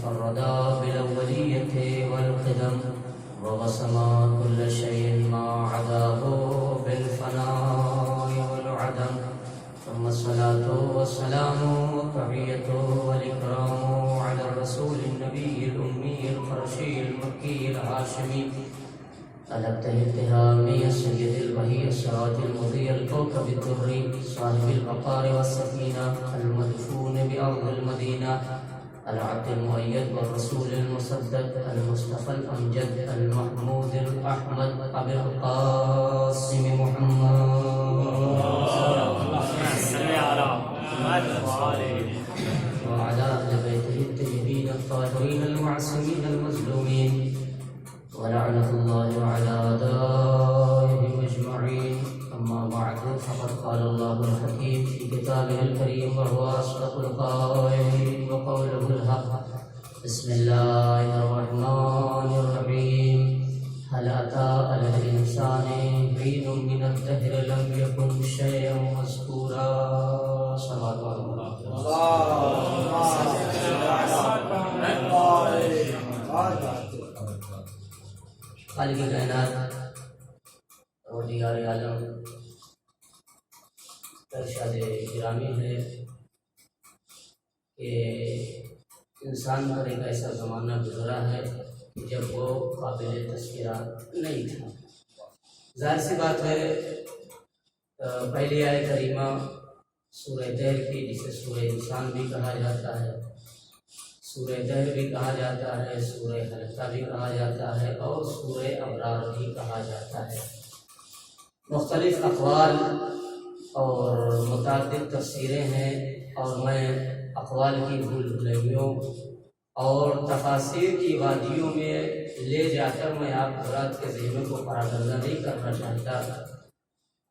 تفردا بالأولية والقدم ووسم كل شيء ما عداه بالفناء والعدم ثم الصلاة والسلام والتحية والإكرام على الرسول النبي الأمي القرشي المكي الهاشمي على التهامي السيد البهي السراج المضيء الكوكب الدري صاحب الوقار والسكينة المدفون بأرض المدينة العبد المؤيد والرسول المصدق المصطفى الأمجد المحمود الأحمد أبي القاسم محمد وعلى أهل بيته الطيبين الطاهرين المعصومين المظلومين ولعنة الله على أعدائهم أجمعين. أما بعد فقد قال الله الحكيم في كتابه الكريم وهو أصدق القائلين وقوله الحق. بسم الله الرحمن الرحيم. هل أتى على الإنسان حين من الدهر لم يكن شيئا مذكورا. صلوات الله خالق کائنات اور دیار عالم ارشاد گرامی ہے کہ انسان پر ایک ایسا زمانہ گزرا ہے جب وہ قابل تذکرہ نہیں تھا. ظاہر سی بات ہے پہلی آیت کریمہ سورہ دہر کی جسے سورہ انسان بھی کہا جاتا ہے، سورہ دہر بھی کہا جاتا ہے، سورہ حلقہ بھی کہا جاتا ہے اور سورہ ابرار بھی کہا جاتا ہے. مختلف اقوال اور متعدد تفسیریں ہیں اور میں اقوال کی بھول بھلائیوں اور تفاسیر کی وادیوں میں لے جا کر میں آپ حضرات کے ذہنوں کو پراگندہ نہیں کرنا چاہتا.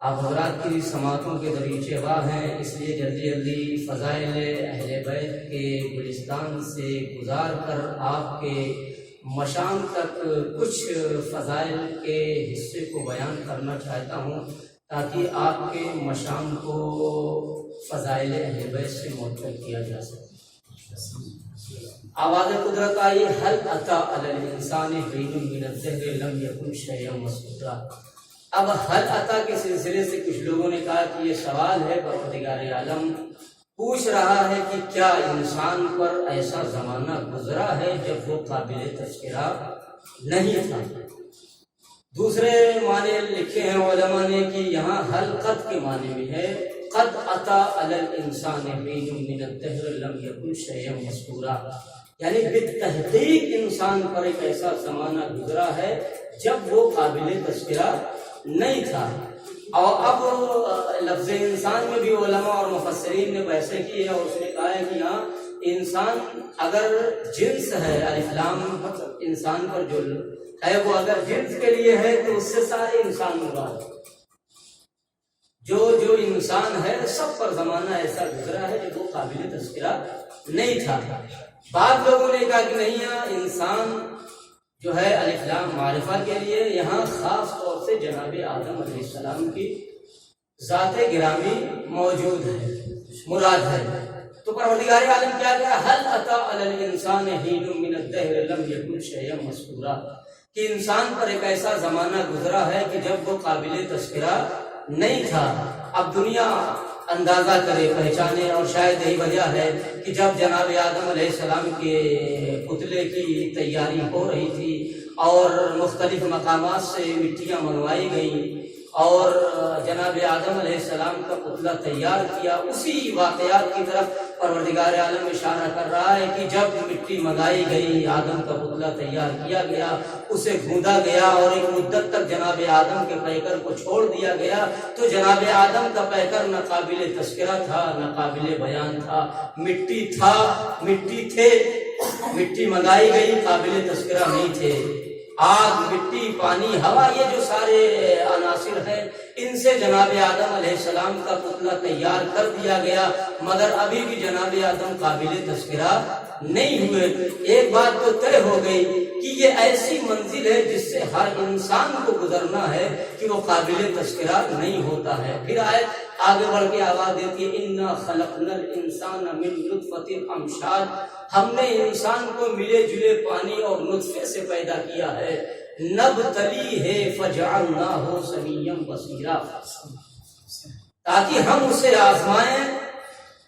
آپ حضرات کی سماعتوں کے دریچے واہ ہیں، اس لیے جلدی جلدی فضائل اہل بیت کے گلستان سے گزار کر آپ کے مشام تک کچھ فضائل کے حصے کو بیان کرنا چاہتا ہوں تاکہ آپ کے مشام کو فضائل اہل بیت سے معطل کیا جا سکے. آواز قدرت آئی هل أتى على الإنسان حين من الدهر لم يكن شيئا مذكورا. اب حل عطا کے سلسلے سے کچھ لوگوں نے کہا کہ یہ سوال ہے پروردگار عالم پوچھ رہا ہے کہ کیا انسان پر ایسا زمانہ گزرا ہے جب وہ قابل تذکرہ نہیں تھا. دوسرے معنی لکھے ہیں علماء نے کہ یہاں حل قد کے معنی میں ہے قد عطا علی الانسان حین من الدہر لم یکن شیئا مذکورا، یعنی بالتحقیق انسان پر ایک ایسا زمانہ گزرا ہے جب وہ قابل تذکرہ نہیں تھا. اور اب لفظ انسان میں بھی علماء اور مفسرین نے بحثیں کی ہے اور اس نے کہا ہے کہ ہاں انسان اگر جنس ہے الف لام انسان پر جو ہے وہ اگر جنس کے لیے ہے تو اس سے سارے انسان مراد جو انسان ہے سب پر زمانہ ایسا گزرا ہے جب وہ قابل تذکرہ نہیں تھا. بعض لوگوں نے کہا کہ نہیں انسان جو ہے الف لام معرفہ کے لیے یہاں خاص طور سے جناب آدم علیہ السلام کی ذات گرامی موجود ہے مراد ہے. تو پروردگار عالم کیا کہا هل أتى على الإنسان حين من الدهر لم يكن شيئا مذكورا، کہ انسان پر ایک ایسا زمانہ گزرا ہے کہ جب وہ قابل تذکرہ نہیں تھا. اب دنیا اندازہ کرے پہچانے اور شاید یہی وجہ ہے کہ جب جناب آدم علیہ السلام کے پتلے کی تیاری ہو رہی تھی اور مختلف مقامات سے مٹیاں منگوائی گئیں اور جناب آدم علیہ السلام کا پتلا تیار کیا، اسی واقعات کی طرف پروردگار عالم اشارہ کر رہا ہے کہ جب مٹی منگائی گئی آدم کا پتلا تیار کیا گیا اسے گھوندا گیا اور ایک مدت تک جناب آدم کے پیکر کو چھوڑ دیا گیا تو جناب آدم کا پیکر نہ قابل تذکرہ تھا نہ قابل بیان تھا. مٹی تھے مٹی منگائی گئی قابل تذکرہ نہیں تھے. آگ مٹی پانی ہوا یہ جو سارے عناصر ہیں ان سے جناب آدم علیہ السلام کا پتلا تیار کر دیا گیا مگر ابھی بھی جناب آدم قابل تذکرہ نہیں ہوئے، ایک بات تو طے ہو گئی کہ یہ ایسی منزل ہے جس سے ہر انسان کو گزرنا ہے کہ وہ قابل تذکرہ نہیں ہوتا ہے۔ پھر آیت آگے بڑھ کے آواز دیتی ہے انا خلقنا الانسان من نطفۃ امشاج، ہم نے انسان کو ملے جلے پانی اور نطفے سے پیدا کیا ہے، نبتلیہ فجعلناہ سمیعا بصیرا، تاکہ ہم اسے آزمائیں۔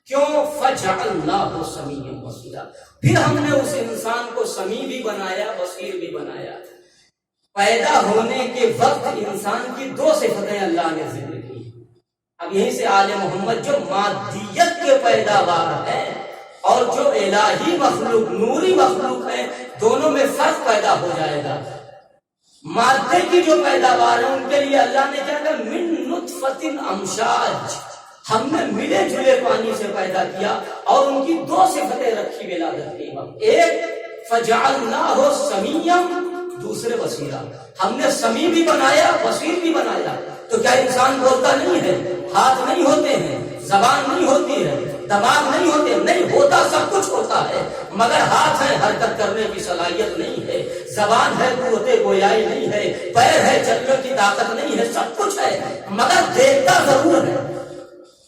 کیوں؟ فجعلناہ سمیعا بصیرا، پھر ہم نے اس انسان کو سمیع بھی بنایا، بصیر بھی بنایا۔ پیدا ہونے کے وقت انسان کی دو صفتیں اللہ نے ذکر کی۔ اب یہیں سے آل محمد جو مادیت کے پیداوار ہے اور جو الہی مخلوق نوری مخلوق ہے، دونوں میں فرق پیدا ہو جائے گا۔ مادے کی جو پیداوار ہے ان کے لیے اللہ نے کیا کہا؟ من نطفۃ امشاج، ہم نے ملے جلے پانی سے پیدا کیا، اور ان کی دو صفتیں رکھی ولادت کے وقت، ایک فجعلناہ سمیعا، دوسرے بصیرا، ہم نے سمیع بھی بنایا، بصیر بھی بنایا۔ تو کیا انسان بولتا نہیں ہے؟ ہاتھ نہیں ہوتے ہیں، زبان نہیں ہوتی ہے، دماغ نہیں ہوتے؟ نہیں ہوتا، سب کچھ ہوتا ہے، مگر ہاتھ ہے، حرکت کرنے کی صلاحیت نہیں ہے، زبان ہے، قوت گویائی نہیں ہے، پیر ہے، چلنے کی طاقت نہیں ہے، سب کچھ ہے، مگر دیکھتا ضرور ہے،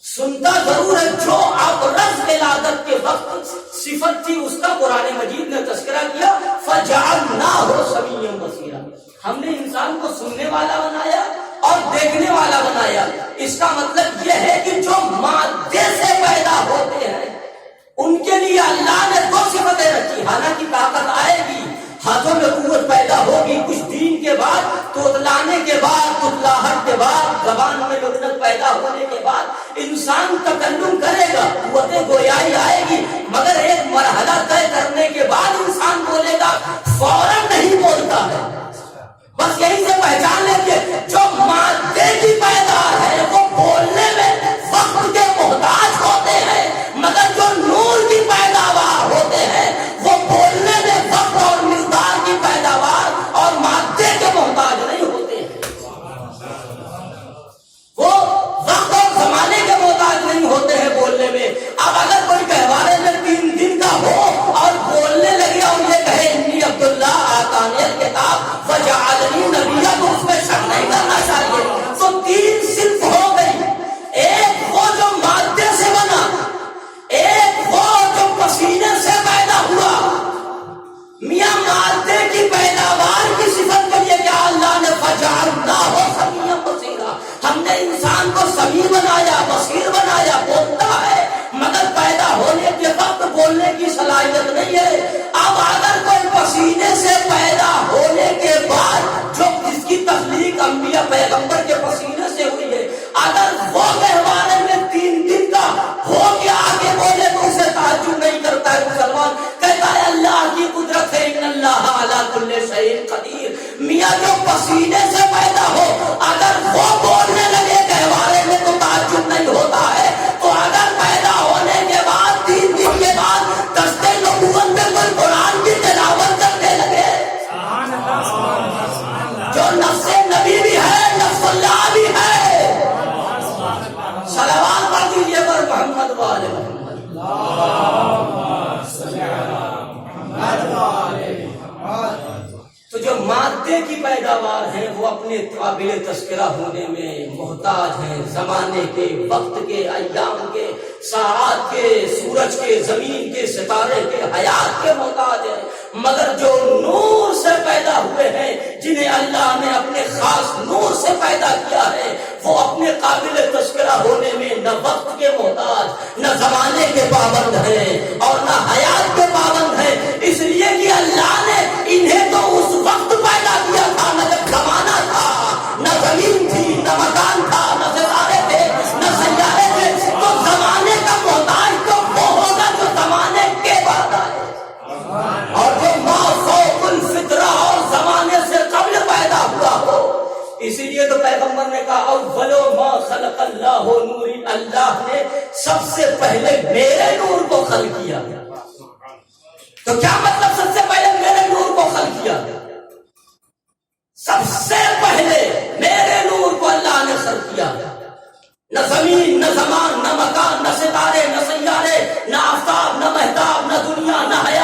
سنتا ضرور ہے۔ جو ابرز ولادت کے وقت صفت تھی اس کا قرآن مجید نے تذکرہ کیا، فجعلناہ سمیعا بصیرا، ہم نے انسان کو سننے والا بنایا اور دیکھنے والا بنایا۔ اس کا مطلب یہ ہے کہ جو مادے سے پیدا ہوتے ہیں ان کے لیے اللہ نے دو صفتیں رکھی، حالانکہ طاقت آئے گی، ہاتھوں میں قوت پیدا ہوگی، کچھ دین کے بعد، توتلانے کے بعد، تتلاہٹ کے بعد، زبان میں لغت پیدا ہونے کے بعد انسان تکلم کرے گا، قوت گویائی آئے گی، مگر ایک مرحلہ طے کرنے کے بعد انسان بولے گا، فوراً نہیں بولتا ہے۔ بس یہیں سے پہچان لیجیے جو مادے کی پیداوار ہے وہ بولنے میں وقت کے محتاج ہوتے ہیں، مگر جو نور کی پیداوار ہوتے ہیں وہ بولنے میں وقت اور مقدار کی پیداوار اور مادے کے محتاج نہیں ہوتے ہیں، وہ وقت اور زمانے کے محتاج نہیں ہوتے ہیں بولنے میں۔ اب اگر کوئی گہوارے میں 3 دن کا ہو اور بولنے لگے اور یہ کہے انی عبداللہ آتانی الکتاب وجعلنی نبیا، تو اس میں شک نہیں کرنا چاہیے۔ تو 3 صنف ہو گئی، ایک وہ جو مادے سے بنا، ایک وہ جو پسینے سے پیدا ہوا۔ میاں مادے کی پیداوار کی صفت کے لیے کیا اللہ نے فجعلناہ سمیعا بصیرا، ہم نے انسان کو سمیع بنایا، بصیر بنایا، بولتا ہے مگر پیدا ہونے کے وقت بولنے کی صلاحیت نہیں ہے۔ اب اگر کوئی پسینے سے پیدا ہونے کے بعد جو جس کی تخلیق انبیاء پیغمبر کے پسینے سے ہوئی ہے، اگر وہ گہوارے میں 3 دن کا ہو کے آگے بولے تو اسے تعجب نہیں کرتا ہے مسلمان، کہتا ہے اللہ کی قدرت ہے، ان اللہ علی کل شیء قدیر۔ میاں جو پسینے سے پیدا ہو اگر وہ بولنے لگے گہوارے میں تو تعجب نہیں ہوتا ہے، تو اگر پیدا ہونے کے بعد 3 دن کے بعد دستے نبوت میں کوئی قرآن کی تلاوت کرنے لگے، جو نفس نبی بھی ہے، نفس اللہ بھی ہے، صلوات پڑھ دیجیے پر محمد وآل محمد۔ تو جو مادے کی پیداوار ہیں وہ اپنے قابل تذکرہ ہونے میں محتاج ہیں، زمانے کے، وقت کے، ایام کے، ساعات کے، سورج کے، زمین کے، ستارے کے، حیات کے محتاج ہیں، مگر جو نور سے پیدا ہوئے ہیں، جنہیں اللہ نے اپنے خاص نور سے پیدا کیا ہے، وہ اپنے قابل تذکرہ ہونے میں نہ وقت کے محتاج، نہ زمانے کے پابند ہیں اور نہ حیات کے پابند ہیں، اس لیے کہ اللہ نے انہیں تو اس وقت پیدا کیا تھا نہ جب زمانہ تھا، نہ زمین تھی، نہ مکان تھا، نہ ستارے تھے، نہ سیارے تھے، تو زمانے کا محتاج تو وہ ہوگا جو زمانے کے بعد آئے، اور جو ما فوق الفطرہ اور زمانے سے قبل پیدا ہوا ہو۔ اسی لیے تو پیغمبر نے کہا اول ما خلق اللہ نوری، اللہ نے سب سے پہلے میرے نور کو خلق کیا۔ تو کیا مطلب سب سے پہلے میرے نور کو خلق کیا؟ سب سے پہلے میرے نور کو اللہ نے خلق کیا، نہ زمین، نہ زمان، نہ مکان، نہ ستارے، نہ سیارے، نہ آفتاب، نہ مہتاب، نہ دنیا، نہ حیات۔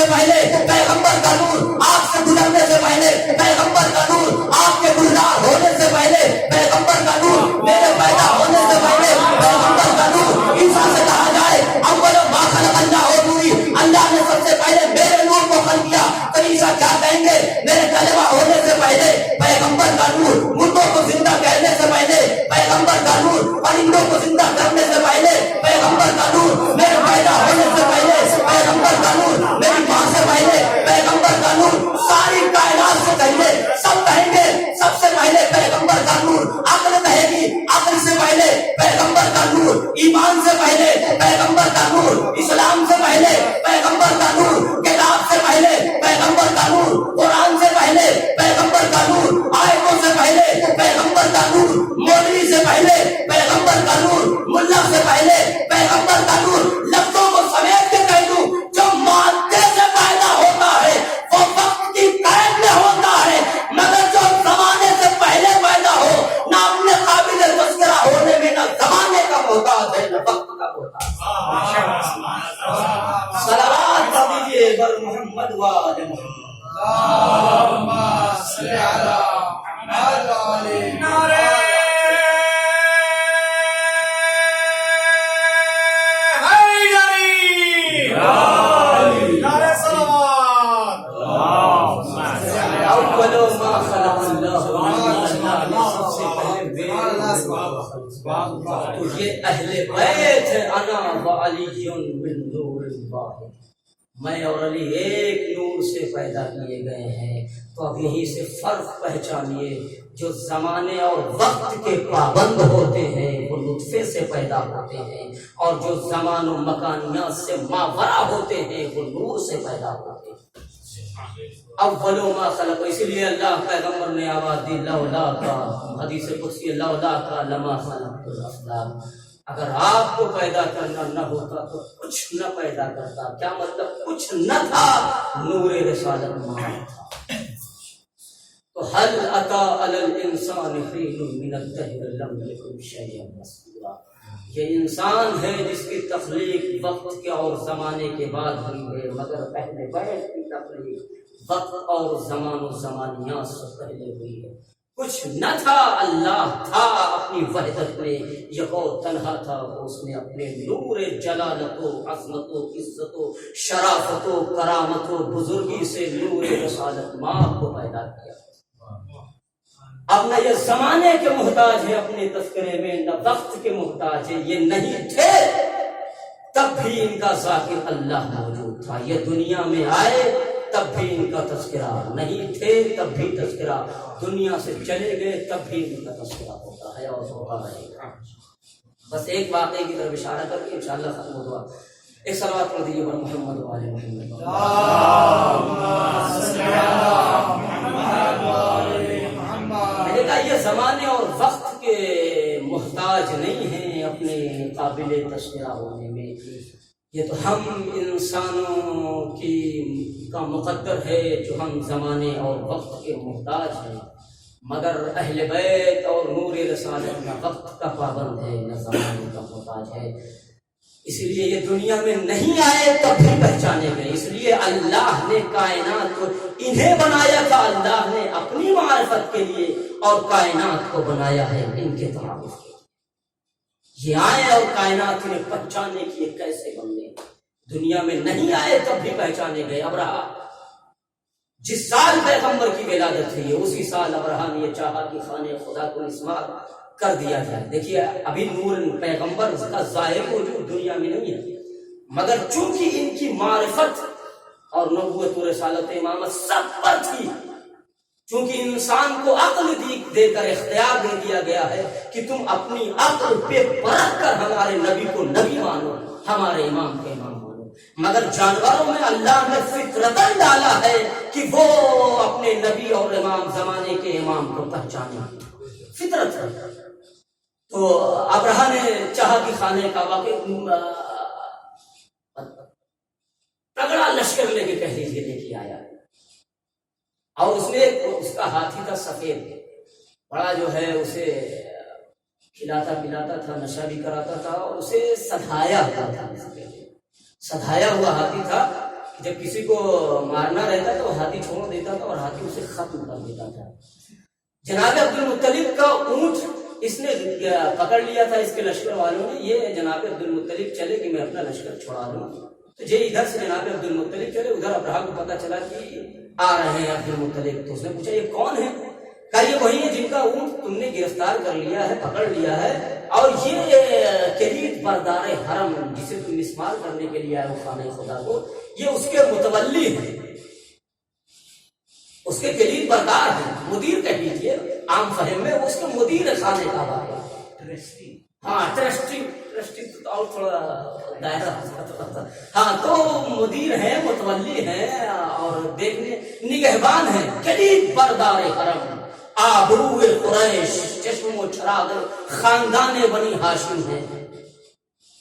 پہلے پیغمبر کا نور آپ سے گزرنے سے پہلے پیغمبر کا نور آپ کے گلزار ہونے سے پہلے پیغمبر کا نور میرے پیدا ہونے سے پہلے پیغمبر کا نور عیسیٰ سے کہا جائے اول ما خلق اللہ نوری اللہ نے سب سے پہلے میرے نور کو خلق کیا تو عیسیٰ کیا کہیں گے میرے کلمہ ہونے سے پہلے پیغمبر کا نور مردوں کو زندہ کرنے سے پہلے پیغمبر کا نور پرندوں کو زندہ کرنے سے پہلے پیغمبر کا نور میرے پیدا ہونے سے پہلے پیغمبر کا نور میری ماں سے پہلے پیغمبر کا نور ساری کائنات سے پہلے سب کہیں گے سب سے پہلے پیغمبر کا نور عقل کہے گی عقل سے پہلے پیغمبر کا نور ایمان سے پہلے پیغمبر کا نور اسلام سے پہلے پیغمبر کا نور کتاب سے پہلے پیغمبر کا نور قرآن سے پہلے پیغمبر کا نور آیتوں سے پہلے پیغمبر کا نور مولوی سے پہلے پیغمبر کا نور ملا سے پہلے پیغمبر کا نور لفظوں کو سمیٹ کے کہہ دوں جو مادے سے پیدا ہوتا ہے وہ وقت کی قید میں ہوتا ہے مگر جو زمانے سے پہلے پیدا ہو نہ اپنے قابل تذکرہ ہونے میں نہ زمانے کا محتاج ہے نہ وقت کا محتاج صلوات دیجیے بر محمد و آل محمد اللہم صلی علی محمد و آل محمد تو یہ اہل بیت ہے انا وعلی من نور واحد میں اور علی ایک نور سے پیدا کیے گئے ہیں تو اب یہیں سے فرق پہچانیے جو زمانے اور وقت کے پابند ہوتے ہیں وہ نطفے سے پیدا ہوتے ہیں اور جو زمان و مکانیات سے ماورا ہوتے ہیں وہ نور سے پیدا ہوتے ہیں اول ما خلق اسی لیے اللہ پیغمبر نے آواز دی لولا کا حدیث قدسی لولا کا لما خلقت الافلاک اگر آپ کو پیدا کرنا نہ ہوتا تو کچھ نہ پیدا کرتا کیا مطلب کچھ نہ تھا نور رسالت موجود تھا تو هل اتى على الانسان حين من الدهر لم يكن شيئا مذكورا یہ انسان ہے جس کی تخلیق وقت کے اور زمانے کے بعد ہوئی ہے مگر پہلے بیت کی تخلیق وقت اور زمان و زمانیات سے پہلے ہوئی ہے کچھ نہ تھا اللہ تھا اپنی وحدت میں یکو تنہا تھا تو اس نے اپنے نور جلالت و عظمت و عزت و شرافت و کرامت و بزرگی سے نور رسالت ماں کو پیدا کیا اب نہ یہ زمانے کے محتاج ہے اپنے تذکرے میں نہ وقت کے محتاج ہے یہ نہیں تھے تب بھی ان کا ذاکر اللہ موجود تھا یہ دنیا میں آئے تب بھی ان کا تذکرہ نہیں تھے تب بھی تذکرہ دنیا سے چلے گئے تب بھی ان کا تذکرہ ہوتا ہے اور ہوتا رہے گا بس ایک واقعے کی طرف اشارہ کر کے انشاءاللہ ختم ہو دعا ایک صلوات پڑھ دیجیے پر محمد و آل محمد میں نے کہا یہ زمانے اور وقت کے محتاج نہیں ہیں اپنے قابل تذکرہ ہونے میں یہ تو ہم انسانوں کا مقدر ہے جو ہم زمانے اور وقت کے محتاج ہیں مگر اہل بیت اور نور رسالت نہ وقت کا پابند ہے نہ زمانے کا محتاج ہے اس لیے یہ دنیا میں نہیں آئے تب بھی پہچانے گئے اس لیے اللہ نے کائنات کو انہیں بنایا تھا اللہ نے اپنی معرفت کے لیے اور کائنات کو بنایا ہے ان کے تعارف کے یہ آئے اور کائنات نے پہچانے کی کیسے بننے دنیا میں نہیں آئے تب بھی پہچانے گئے ابراہا جس سال پیغمبر کی ولادت ہوئی اسی سال ابراہا نے یہ چاہا کہ خانے خدا کو اسمار کر دیا جائے دیکھیے ابھی نور پیغمبر کا ظاہر وجود دنیا میں نہیں ہے مگر چونکہ ان کی معرفت اور نبوت و رسالت امامت سب پر تھی چونکہ انسان کو عقل دے کر اختیار دے دیا گیا ہے کہ تم اپنی عقل پہ پرکھ کر ہمارے نبی کو نبی مانو ہمارے امام کو امام مانو مگر جانوروں میں اللہ نے فطرتاً ڈالا ہے کہ وہ اپنے نبی اور امام زمانے کے امام کو پہچانے فطرت ہے تو ابراہا نے چاہا کہ خانے کعبہ کے تگڑا لشکر لے کے کہہ لیجیے لے کے آیا اور اس کا ہاتھی تھا سفید بڑا جو ہے اسے کھلاتا پلاتا تھا نشہ بھی کراتا تھا اور اسے سدھایا ہوا تھا سدھایا ہوا ہاتھی تھا جب کسی کو مارنا رہتا تو ہاتھی چھوڑ دیتا تھا اور ہاتھی اسے ختم کر دیتا تھا۔ جناب عبد المطلب کا اونٹ اس نے پکڑ لیا تھا اس کے لشکر والوں نے، یہ جناب عبد المطلب چلے کہ میں اپنا لشکر چھڑا لوں، تو یہ ادھر سے جناب عبد المطلب چلے، ادھر ابرہہ کو پتا چلا کہ آ رہے ہیں عبد المطلب، تو اس نے پوچھا یہ کون ہے؟ کہا یہ وہی ہے جن کا اونٹ تم نے گرفتار کر لیا ہے، پکڑ لیا ہے، اور یہ کلید بردار حرم جسے تم مسمار کرنے کے لیے آئے ہو خانہ خدا کو، یہ اس کے متولی ہیں، اس کے کلید بردار ہیں، مدیر کہہ لیجیے عام فہم میں، اس کے مدیر خانے کا بات، ہاں ٹرسٹی تو اور تھوڑا دائرہ، ہاں تو مدیر ہیں، متولی ہیں اور دیکھنے نگہبان ہیں، کلید بردار حرم، آبرو قریش، چشم و چراغ خاندان بنی ہاشم ہیں۔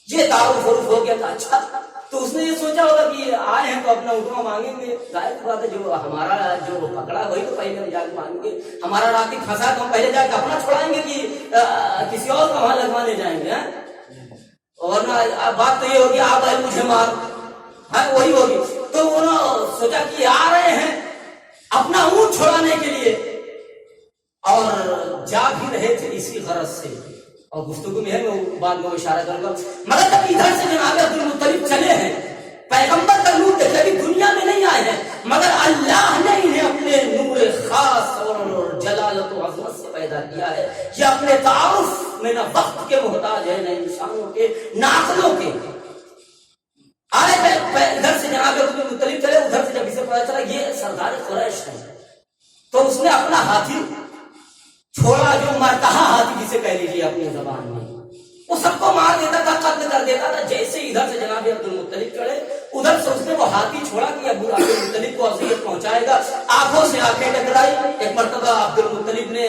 یہ تعارف عرف ہو گیا تھا۔ اچھا تو اس نے یہ سوچا ہوگا کہ آئے ہیں تو اپنا اٹھوا مانگیں گے، ظاہر سی بات ہے جو ہمارا جو پکڑا وہی تو پہلے جا کے مانگیں گے، ہمارا راتی پھنسا تو ہم پہلے جا کے اپنا چھڑائیں گے کہ کسی اور کا وہاں لگوانے جائیں گے، اور بات تو یہ ہوگی آپ آئے مجھے مار، وہی ہوگی۔ تو انہوں نے سوچا کہ آ رہے ہیں اپنا اونٹ چھڑانے کے لیے، اور جا بھی رہے تھے اسی غرض سے، اور گفتگو میں ہے میں بعد میں اشارہ کروں گا، مگر جب ادھر سے جناب عبد المطلب چلے ہیں، پیغمبر کا نور دیکھا کہ دنیا میں نہیں آئے ہیں، مگر اللہ نے انہیں اپنے نور خاص اور جلالت و عظمت سے پیدا کیا ہے، یہ اپنے تعارف میں نہ وقت کے محتاج ہے، نہ انسانوں کے، نہ عقلوں کے۔ آئے ادھر سے جناب عبد المطلب چلے، ادھر سے جب اسے پتا چلا یہ سردار قریش ہے، تو اس نے اپنا ہاتھی چھوڑا، جو مرتہا ہاتھی جسے کہہ لیجیے اپنی زبان میں، وہ سب کو مار دیتا تھا، قتل کر دیتا تھا۔ جیسے ادھر سے جناب عبد المطلب چڑھے، ادھر سے اس نے وہ ہاتھی چھوڑا کہ ابو عبد المطلب کو اذیت پہنچائے گا، آنکھوں سے آنکھیں ٹکرائی۔ ایک مرتبہ عبد المطلب نے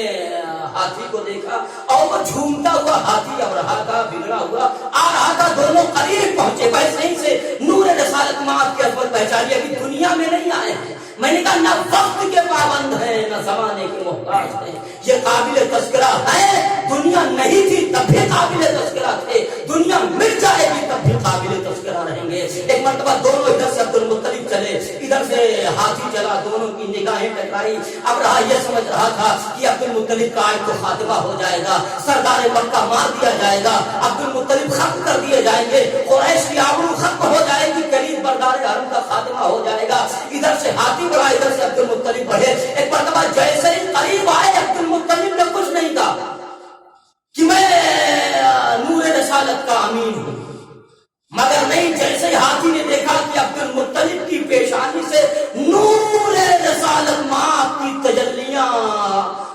ہاتھی کو دیکھا اور وہ جھومتا ہوا ہاتھی ابرہہ کا بگڑا ہوا آ رہا تھا، دونوں قریب پہنچے، ویسے ہی سے نور رسالت مات کے اثر پہچان لیا کہ دنیا میں نہیں آئے ہیں۔ میں نے کہا نہ وقت کے پابند ہیں نہ زمانے کے محتاج ہیں، یہ قابل تذکرہ ہے، دنیا نہیں تھی تب بھی قابل تذکرہ تھے، دنیا مٹ جائے گی تب بھی قابل تذکرہ رہیں گے۔ ایک مرتبہ دونوں ادھر سے عبد المطلب چلے، ادھر سے ہاتھی چلا، دونوں کی نگاہیں ٹکرائی۔ ابرہہ یہ سمجھ رہا تھا کہ عبد المطلب کا آج تو خاتمہ ہو جائے گا، سردار مکہ مار دیا جائے گا، عبد المطلب ختم کر دیے جائیں گے، قریش کی آبرو ختم ہو جائے گی، کلید بردار حرم کا خاتمہ ہو جائے گا۔ ادھر سے ہاتھی بڑھا، ادھر سے عبد المطلب بڑھے۔ ایک مرتبہ جیسے ہی قریب آئے، عبد المطلب نے کچھ نہیں کہا کہ میں نور رسالت کا امین ہوں، مگر نہیں، جیسے ہی ہاتھی نے دیکھا کہ عبد المطلب کی پیشانی سے نور رسالت مات کی تجلیاں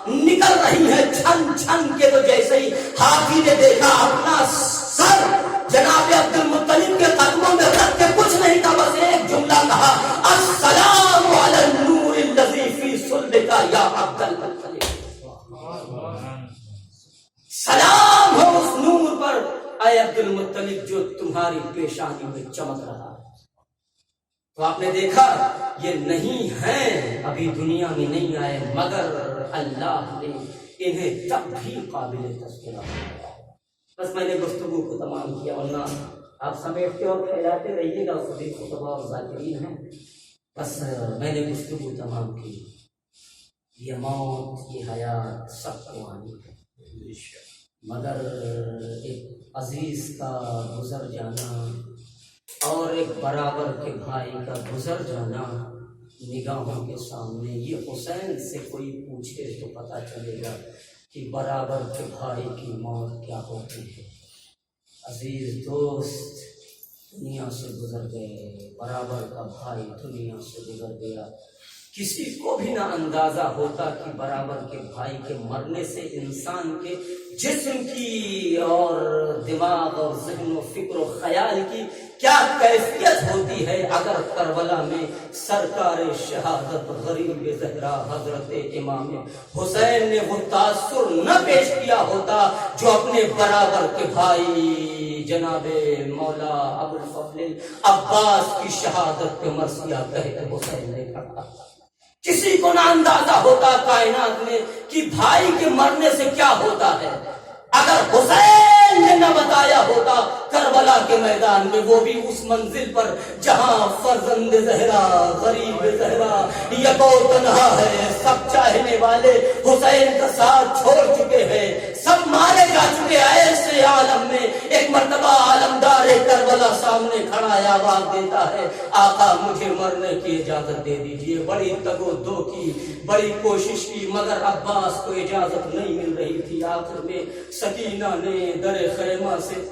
نکل رہی ہیں چھن چھن کے، تو جیسے ہی ہاتھی نے دیکھا اپنا سر جناب عبد المطلب کے قدموں میں رکھ کے کچھ نہیں تھا، بس ایک جملہ کہا، السلام علی النور الذی فی صلبک یا عبد المطلب، سلام ہو اس نور پر اے عبد المطلب جو تمہاری پیشانی میں چمک رہا ہے۔ تو آپ نے دیکھا یہ نہیں ہیں، ابھی دنیا میں نہیں آئے، مگر اللہ نے انہیں تب بھی قابل تذکرہ بنایا۔ بس میں نے گفتگو کو تمام کیا، ورنہ آپ سمیٹتے اور پھیلاتے رہیے گا، سبھی خطبہ اور ذاکرین ہیں، بس میں نے گفتگو تمام کی۔ یہ موت، یہ حیات سب کو آنی ہے، مگر ایک عزیز کا گزر جانا اور ایک برابر کے بھائی کا گزر جانا نگاہوں کے سامنے، یہ حسین سے کوئی پوچھے تو پتہ چلے گا کہ برابر کے بھائی کی موت کیا ہوتی ہے۔ عزیز دوست دنیا سے گزر گئے، برابر کا بھائی دنیا سے گزر گیا۔ کسی کو بھی نہ اندازہ ہوتا کہ برابر کے بھائی کے مرنے سے انسان کے جسم کی اور دماغ اور ذہن و فکر و خیال کی کیا کیفیت ہوتی ہے اگر کربلا میں سرکار شہادت غریب زہرا حضرت امام حسین نے وہ تاثر نہ پیش کیا ہوتا جو اپنے برابر کے بھائی جناب مولا ابو الفضل عباس کی شہادت پہ مرثیہ کہتے حسین نے کہا۔ کسی کو نہ اندازہ ہوتا کائنات میں کہ بھائی کے مرنے سے کیا ہوتا ہے اگر حسین نے نہ بتایا ہوتا کربلا کے میدان میں، وہ بھی اس منزل پر جہاں فرزند زہرا غریب زہرا یکو تنہا ہے، سب چاہنے والے حسین کا ساتھ چھوڑ چکے ہیں، سب مارے جا چکے ہیں، ایسے عالم میں ایک مرتبہ عالمدار کربلا سامنے کھڑا ہے، آواز دیتا ہے آقا مجھے مرنے کی اجازت دے دیجئے۔ بڑی تگ و دو کی، بڑی کوشش کی، مگر عباس کو اجازت نہیں مل رہی تھی۔ آخر میں سکینہ نے در خیمہ سے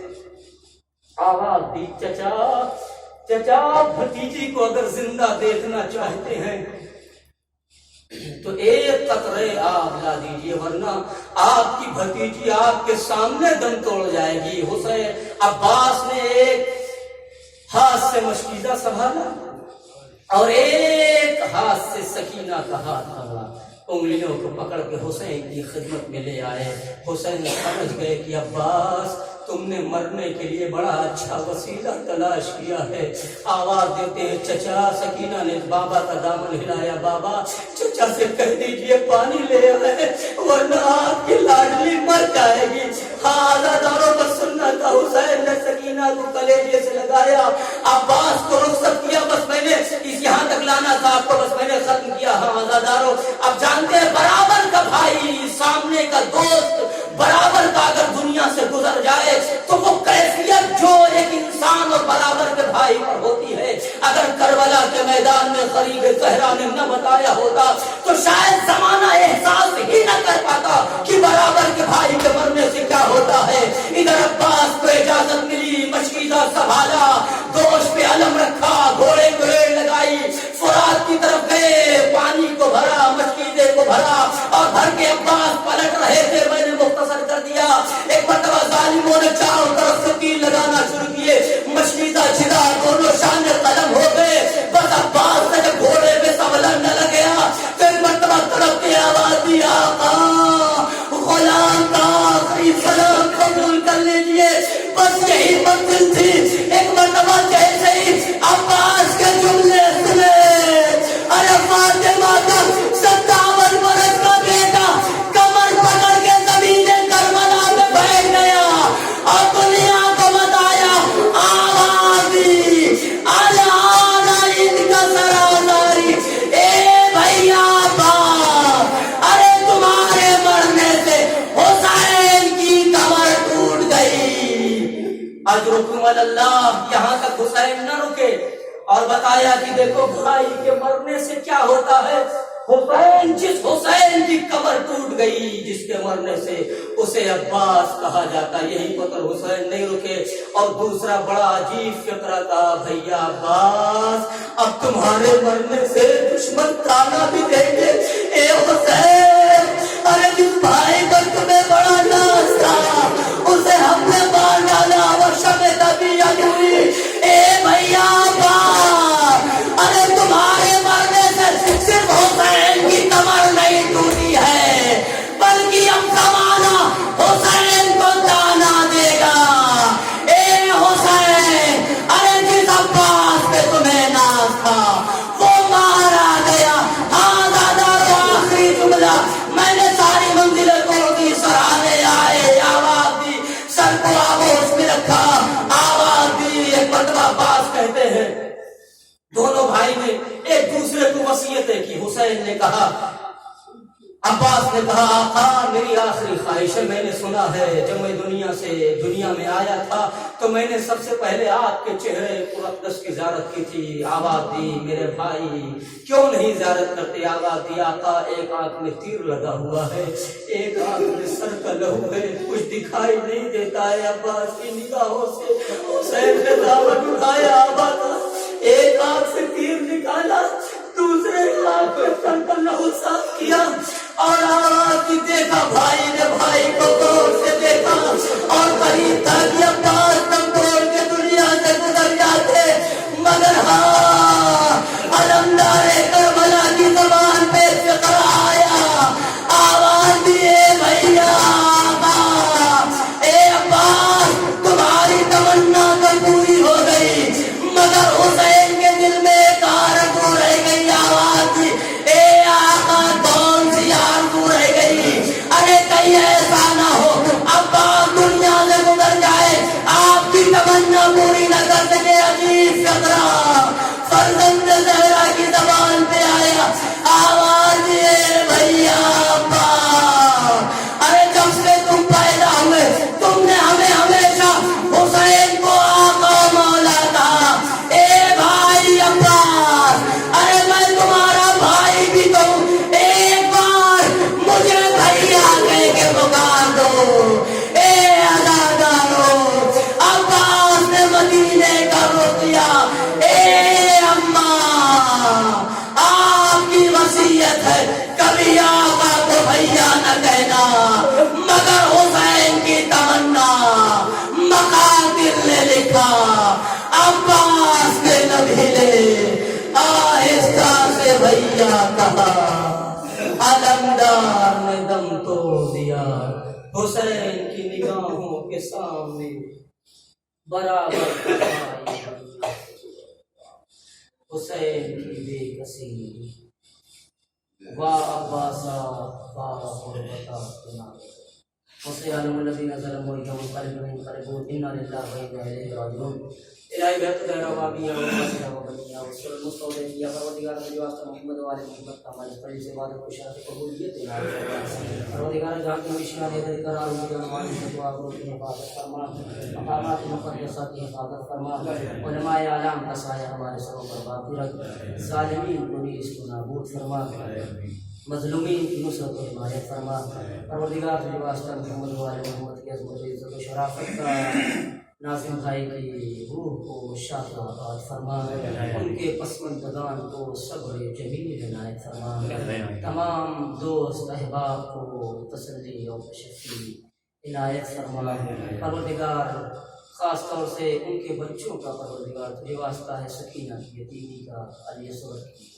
آواز دی، چچا چچا بھتیجی کو اگر زندہ دیکھنا چاہتے ہیں تو ایک قطرے آب لا دیجیے، ورنہ آپ کی بھتیجی آپ کے سامنے دم توڑ جائے گی۔ حسین عباس نے ایک ہاتھ سے مشکیزہ سنبھالا اور ایک ہاتھ سے سکینہ کا ہاتھ پکڑا، انگلیوں کو پکڑ کے حسین کی خدمت میں لے آئے۔ حسین سمجھ گئے کہ عباس تم نے مرنے کے لیے بڑا اچھا وسیلہ تلاش کیا ہے۔ آواز دیتے ہیں چچا، سکینہ نے بابا کا دامن ہلایا، بابا چچا سے کہہ دیجئے پانی لے آئے ورنہ آپ کی لاڈلی مر جائے گی۔ آزاداروں پر سننا تھا، حسین نے سکینہ کو کلیجے سے لگایا، عباس کو رخصت کیا، بس میں نے اس یہاں تک لانا تھا آپ کو، بس میں نے ختم کیا۔ ہاں آزاداروں، اب جانتے ہیں برابر کا بھائی، سامنے کا دوست برابر کا اگر دنیا سے گزر جائے تو وہ کیفیت جو ایک انسان اور برابر کے بھائی پر ہوتی ہے، اگر کربلا کے میدان میں غریب زہرا نے نہ بتایا ہوتا تو شاید زمانہ احساس ہی نہ کر پاتا کہ برابر کے بھائی کے مرنے سے کیا ہوتا ہے۔ ادھر عباس کو اجازت ملی، مشکیزہ سنبھالا، دوش پہ علم رکھا، گھوڑے کو ریڑ لگائی، فرات کی طرف گئے، پانی کو بھرا، مشکیزے کو بھرا اور بھر کے عباس پلٹ رہے تھے۔ میں نے مختصر کر دیا، ایک مرتبہ ظالموں نے چاروں طرف سے تیر لگانا شروع کیے، مشکیزہ چھڑا، دونوں شان قلم ہو گئے، بس عباس نے جب گھوڑے پہ سنبھلن نہ لگیا تو ایک مرتبہ طرف کے آواز دی، آقا غلام کا آخری سلام قبول کر لیجئے۔ بس یہی منزل تھی، ایک مرتبہ جیسے ہی عباس کے جملے سنے، ارے فاطمہ کا 57 برس کا بیٹا کمر پکڑ کے زمین کربلا میں بیٹھ گیا اور دنیا کو بتایا، آواز دی الان ان کا سرازاری، اے بھیا باپ، ارے تمہارے مرنے سے حسین کی کمر ٹوٹ گئی۔ اجرکم اللہ، یہاں تک حسین نہ رکے اور بتایا کہ دیکھو بھائی کے مرنے سے کیا ہوتا ہے۔ حسین، جس حسین کی کمر ٹوٹ گئی، جس کے مرنے سے اسے عباس کہا جاتا، یہی پتر حسین نہیں رکے اور دوسرا بڑا عجیب فقرہ کہا، بھیا عباس اب تمہارے مرنے سے دشمن تانا بھی دیں گے۔ اے حسین، ارے جس بھائی پر تمہیں بڑا ناز تھا اسے ہم نے مار ڈالا، اور شب طبیعت ہوئی۔ اے بھیا باپ، ارے تمہارے مرنے سے صرف حسین کی کمر نہیں ٹوٹی ہے بلکہ اب زمانہ حسین کو تانا دے گا۔ اے حسین، ارے جس عباس پہ تمہیں ناز تھا وہ مارا گیا۔ ہاں دادا تو آخری جملہ، میں نے ساری منزلیں توڑ دی، سرانے آئے، آواز دی، سر کو آغوش میں رکھا، آواز دی۔ ایک مرتبہ عباس کہتے ہیں دونوں بھائی نے ایک دوسرے کو وصیتیں کی۔ حسین نے کہا، عباس نے کہا، آقا میری آخری خواہش ہے، میں نے سنا ہے جب میں دنیا میں آیا تھا تو میں نے سب سے پہلے آپ کے چہرے اقدس کی زیارت کی تھی۔ آواز دی، میرے بھائی کیوں نہیں زیارت کرتے؟ آواز دی، آقا ایک آنکھ میں تیر لگا ہوا ہے، ایک آنکھ میں سر کا لہو ہے، کچھ دکھائی نہیں دیتا ہے۔ عباس کی نگاہوں سے حسین نے دامن اٹھایا، آواز ایک آنکھ سے تیر نکالا، دوسرے آنکھ میں سر کا لہو صاف کیا اور آواز کی، دیکھا بھائی نے بھائی کو غور سے دیکھا اور قریب تھا کہ عباس تم توڑ کے دنیا سے گزر جاتے، مگر ہاں علمدار کربلا کی زبان پہ فقر آیا، آواز دیے، بھیا اے عباس تمہاری تمنا تو پوری ہو گئی، مگر حسین کے دل میں ایک کبھی آقا کو بھیا نہ کہنا مگر حسین کی تمنا مقاتل نے لکھا عباس کے نہ بھیلے آہستہ سے بھیا کہا علمدار نے دم توڑ دیا حسین کی نگاہوں کے سامنے برابر حسین کی بے کسی واہ عباسا واہ غربتا حسین علم الذین ظلموا انہم قریبون قریبون انا للہ و انا الیہ راجعون الہی بہت غیر وابیہ و مسیح و بنیہ و سر المستودعیہ پروردگار مجھے واسطہ محمد و آل محمد کا ہمارے قریب سے عبادت کو شرف قبولیت دینا پروردگار جہاں کی نشان ہے قرار مجھے نماز سے دعا کرو کہ حفاظت فرما مقامات مقدسات کی حفاظت فرما علماء اعلام کا سایہ ہمارے سروں پر باقی رکھ ظالمین کو بھی اس کو نابود فرما مظلومین کی نصرت و حمایت فرما پروردگار تجھے واسطہ محمد و آل محمد کی عظمت و عزت و شرافت کا ناظم بھائی کی روح کو شاد آباد فرما ان کے پسماندگان کو صبر جمیل عنایت فرما تمام دوست احباب کو تسلی اور تشفی عنایت فرما پروردگار خاص طور سے ان کے بچوں کا پروردگار تجھے واسطہ ہے سکینہ کی یتیمی کا علی صبر کی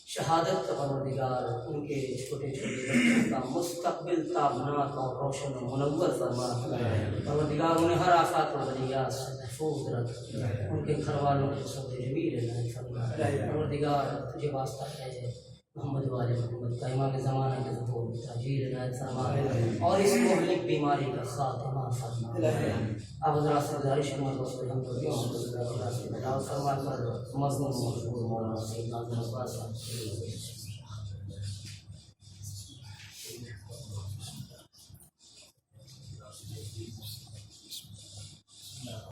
شہادت کا پروردگار ان کے چھوٹے چھوٹے بچوں کا مستقبل تابناک اور روشن و منور فرما پروردگار انہیں ہر آفات و بلیات سے محفوظ رکھ ان کے گھر والوں کو صبر جمیل عنایت فرما پروردگار تجھے واسطہ ہے محمد و آل محمد کا امام زمانہ کے ظہور تاجیل عنایت فرما اور اس مہلک بیماری کا خاتمہ فرما اب حضرات سے گزارش کرنا رسول ہم کو فرما کر مظلوم مشہور مولانا سید ناظم عباس